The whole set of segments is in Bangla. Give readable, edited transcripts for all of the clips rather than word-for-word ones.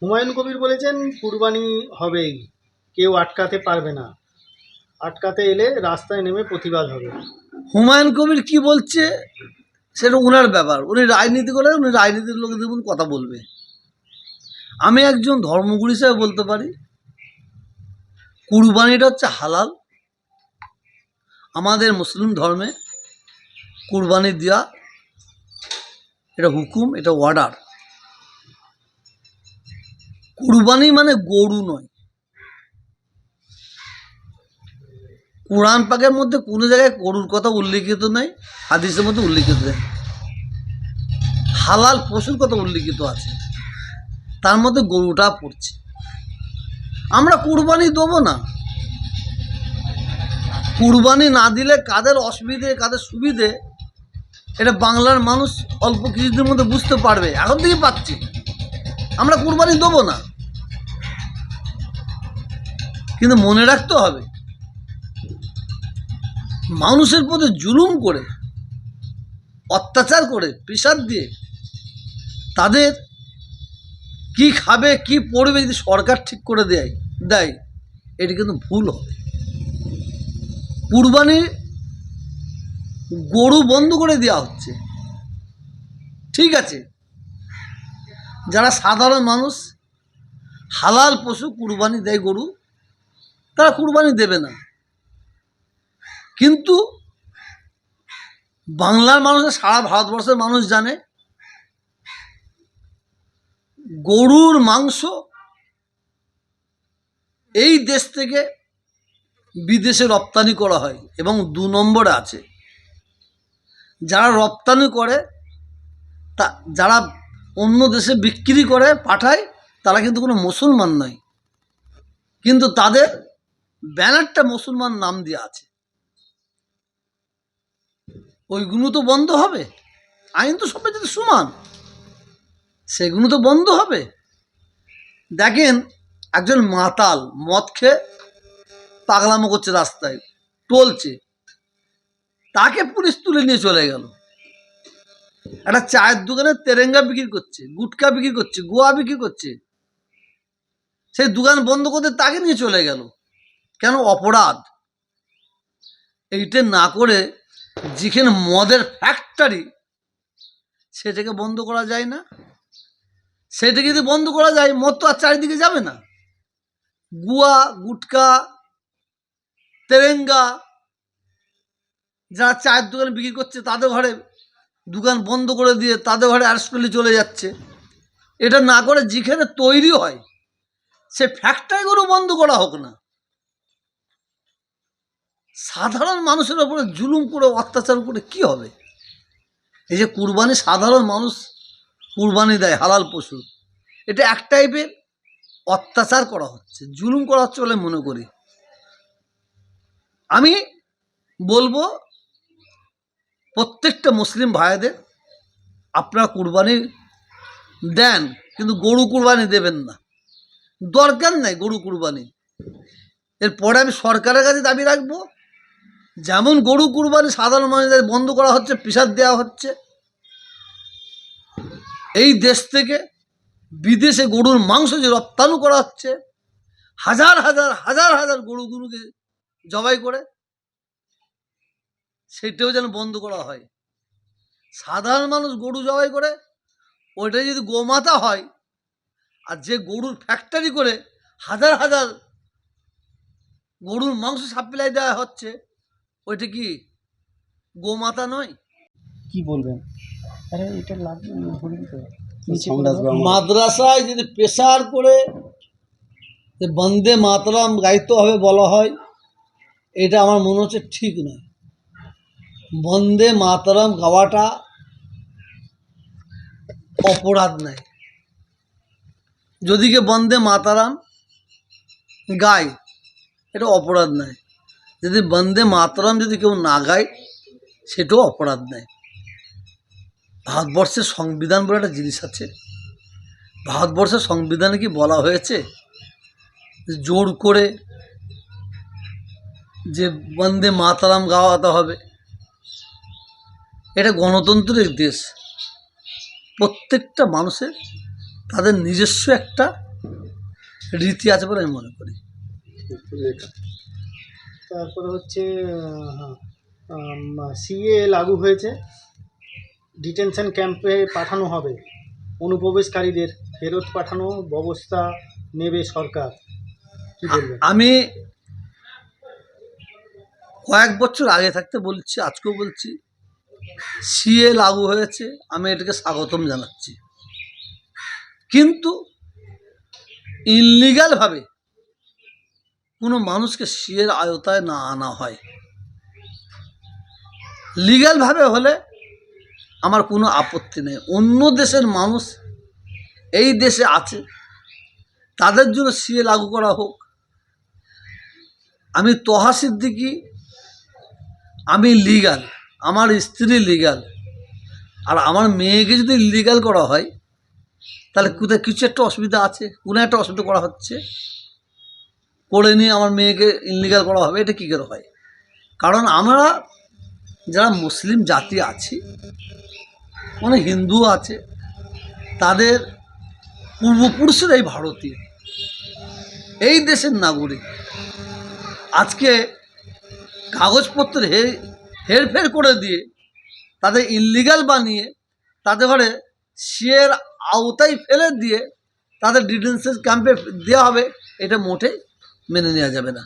হুমায়ুন কবির বলেছেন কুরবানি হবেই, কেউ আটকাতে পারবে না, আটকাতে এলে রাস্তায় নেমে প্রতিবাদ হবে। হুমায়ুন কবির কি বলছে সেটা ওনার ব্যাপার, উনি রাজনীতি করে, উনি রাজনীতির লোকদের মধ্যে কথা বলবে। আমি একজন ধর্মগুরু হিসেবে বলতে পারি কুরবানিটা হচ্ছে হালাল। আমাদের মুসলিম ধর্মে কুরবানি দেওয়া এটা হুকুম, এটা অর্ডার। কুরবানি মানে গরু নয়। কোরআন পাকের মধ্যে কোনো জায়গায় গরুর কথা উল্লিখিত নেই, হাদিসের মধ্যে উল্লিখিত নেই। হালাল পশুর কথা উল্লিখিত আছে, তার মধ্যে গরুটা পড়ছে। আমরা কুরবানি দেবো না। কুরবানি না দিলে কাদের অসুবিধে কাদের সুবিধে এটা বাংলার মানুষ অল্প কিছুদিনের মধ্যে বুঝতে পারবে, এখন থেকে পাচ্ছি। আমরা কুরবানি দেবো না, কিন্তু মনে রাখতে হবে মানুষের প্রতি জুলুম করে, অত্যাচার করে, প্রেশার দিয়ে তাদের কি খাবে কি পড়বে যদি সরকার ঠিক করে দেয় এটি কিন্তু ভুল হবে। কুরবানি গরু বন্ধ করে দেওয়া হচ্ছে, ঠিক আছে। যারা সাধারণ মানুষ হালাল পশু কুরবানি দেয় গরু, তারা কুরবানি দেবে না। কিন্তু বাংলার মানুষ, সারা ভারতবর্ষের মানুষ জানে গরুর মাংস এই দেশ থেকে বিদেশে রপ্তানি করা হয় এবং 2 নম্বরে আছে। যারা রপ্তানি করে, যারা অন্য দেশে বিক্রি করে পাঠায়, তারা কিন্তু কোনো মুসলমান নয়, কিন্তু তাদের ব্যানারটা মুসলমান নাম দিয়ে আছে। ওইগুলো তো বন্ধ হবে। আইন তো সবাই যদি সমান, সেগুলো তো বন্ধ হবে। দেখেন, একজন মাতাল মদ খেয়ে পাগলামো করছে, রাস্তায় টলছে, তাকে পুলিশ তুলে নিয়ে চলে গেল। একটা চায়ের দোকানে তেরেঙ্গা বিক্রি করছে, গুটকা বিক্রি করছে, গোয়া বিক্রি করছে, সেই দোকান বন্ধ করতে তাকে নিয়ে চলে গেল। কেন? অপরাধ। এইটা না করে যেখানে মদের ফ্যাক্টরি, সেটাকে বন্ধ করা যায় না? সেটাকে যদি বন্ধ করা যায়, মদ তো আর চারিদিকে যাবে না। গুয়া, গুটকা, তেরেঙ্গা যারা চায়ের দোকানে বিক্রি করছে, তাদের ঘরে দোকান বন্ধ করে দিয়ে তাদের ঘরে অ্যারেস্ট করলে চলে যাচ্ছে। এটা না করে যেখানে তৈরি হয় সে ফ্যাক্টরিগুলো বন্ধ করা হোক না। সাধারণ মানুষের ওপরে জুলুম করে, অত্যাচার করে কি হবে? এই যে কুরবানি, সাধারণ মানুষ কুরবানি দেয় হালাল পশু, এটা এক টাইপের অত্যাচার করা হচ্ছে, জুলুম করা হচ্ছে বলে মনে করি। আমি বলবো প্রত্যেকটা মুসলিম ভাইদের, আপনারা কুরবানি দেন, কিন্তু গরু কুরবানি দেবেন না। দরকার নাই গরু কুরবানি। এরপরে আমি সরকারের কাছে দাবি রাখবো, যেমন গরু কুরবানি সাধারণ মানুষদের বন্ধ করা হচ্ছে, প্রেশার দেওয়া হচ্ছে, এই দেশ থেকে বিদেশে গরুর মাংস যে রপ্তানি করা হচ্ছে, হাজার হাজার হাজার হাজার গরুগুলোকে জবাই করে, সেটাও যেন বন্ধ করা হয়। সাধারণ মানুষ গরু জবাই করে, ওইটা যদি গোমাতা হয়, আর যে গরুর ফ্যাক্টরি করে হাজার হাজার গরুর মাংস সাপ্লাই দেওয়া হচ্ছে, ওইটা কি গোমাতা নয়? কি বলবেন? আরে এটা লাগবে মাদ্রাসায় যদি প্রেসার করে যে বন্দে মাতরম গাইতে হবে বলা হয়, এটা আমার মনে হচ্ছে ঠিক নয়। বন্দে মাতরম গাওয়াটা অপরাধ নয়। যদি কে বন্দে মাতারাম গায়, এটা অপরাধ নয়। যদি বন্দে মাতরম যদি কেউ না গায়, সেটাও অপরাধ নয়। ভারতবর্ষের সংবিধান বলে একটা জিনিস আছে। ভারতবর্ষের সংবিধানে কি বলা হয়েছে জোর করে যে বন্দে মাতরম গাওয়াতে হবে? এটা গণতন্ত্রের দেশ। প্রত্যেকটা মানুষের তাদের নিজস্ব একটা রীতি আছে বলে আমি মনে করি। তারপরে হচ্ছে সিএ লাগু হয়েছে, ডিটেনশন ক্যাম্পে পাঠানো হবে, অনুপ্রবেশকারীদের ফেরত পাঠানো ব্যবস্থা নেবে সরকার, কি বলবেন? আমি কয়েক বছর আগে থাকতে বলছি, আজকেও বলছি, সিএ লাগু হয়েছে, আমি এটাকে স্বাগতম জানাচ্ছি। কিন্তু ইললিগালভাবে কোনো মানুষকে সিএর আওতায় না আনা হয়। লিগ্যালভাবে হলে আমার কোনো আপত্তি নেই। অন্য দেশের মানুষ এই দেশে আছে, তাদের জন্য সিএ লাগু করা হোক। আমি তোহা সিদ্দিকী, আমি লিগ্যাল, আমার স্ত্রী লিগ্যাল, আর আমার মেয়েকে যদি ইলিগাল করা হয় তাহলে কোথায় কিছু একটা অসুবিধা আছে, কোনো একটা অসুবিধা করা হচ্ছে, করে নিয়ে আমার মেয়েকে ইলিগাল করা হবে, এটা কী করে হয়? কারণ আমরা যারা মুসলিম জাতি আছি, অনেক হিন্দু আছে, তাদের পূর্বপুরুষেরাই ভারতীয়, এই দেশের নাগরিক। আজকে কাগজপত্র হেরফের করে দিয়ে তাদের ইললিগাল বানিয়ে তাদের ঘরে সিএর আওতায় ফেলে দিয়ে তাদের ডিটেনশন ক্যাম্পে দেওয়া হবে, এটা মোটেই মেনে নেওয়া যাবে না।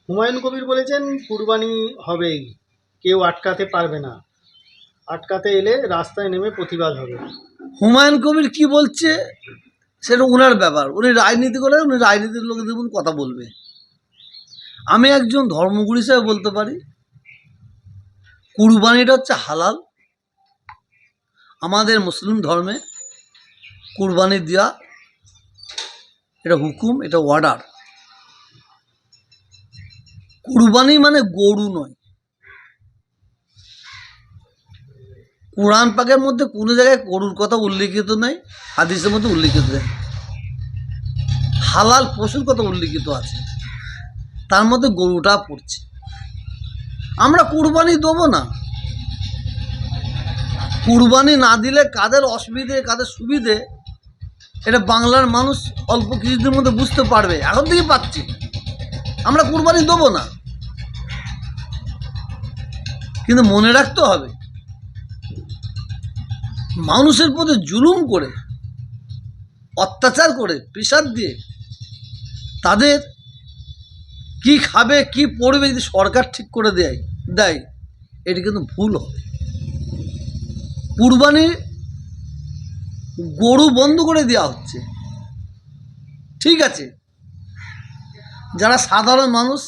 হুমায়ুন কবির বলেছেন কুরবানি হবেই, কেউ আটকাতে পারবে না, আটকাতে এলে রাস্তায় নেমে প্রতিবাদ হবে। হুমায়ুন কবির কি বলছে সেটা ওনার ব্যাপার, উনি রাজনীতি করে, উনি রাজনীতির লোকদের মধ্যে কথা বলবে। আমি একজন ধর্মগুরু হিসেবে বলতে পারি, কুরবানিটা হচ্ছে হালাল। আমাদের মুসলিম ধর্মে কুরবানি দেওয়া এটা হুকুম, এটা অর্ডার। কুরবানি মানে গরু নয়। কোরআন পাকের মধ্যে কোনো জায়গায় গরুর কথা উল্লিখিত নেই, হাদিসের মধ্যে উল্লিখিত নেই। হালাল পশুর কথা উল্লিখিত আছে, তার মধ্যে গরুটা পড়ছে। আমরা কুরবানি দেবো না। কুরবানি না দিলে কাদের অসুবিধে কাদের সুবিধে এটা বাংলার মানুষ অল্প কিছুদিনের মধ্যে বুঝতে পারবে, এখন থেকে পাচ্ছি। আমরা কুরবানি দেবো না, কিন্তু মনে রাখতে হবে মানুষের প্রতি জুলুম করে, অত্যাচার করে, প্রেশার দিয়ে তাদের কি খাবে কি পড়বে যদি সরকার ঠিক করে দেয় এটা কিন্তু ভুল হবে। কুরবানি গরু বন্ধ করে দেওয়া হচ্ছে, ঠিক আছে, যারা সাধারণ মানুষ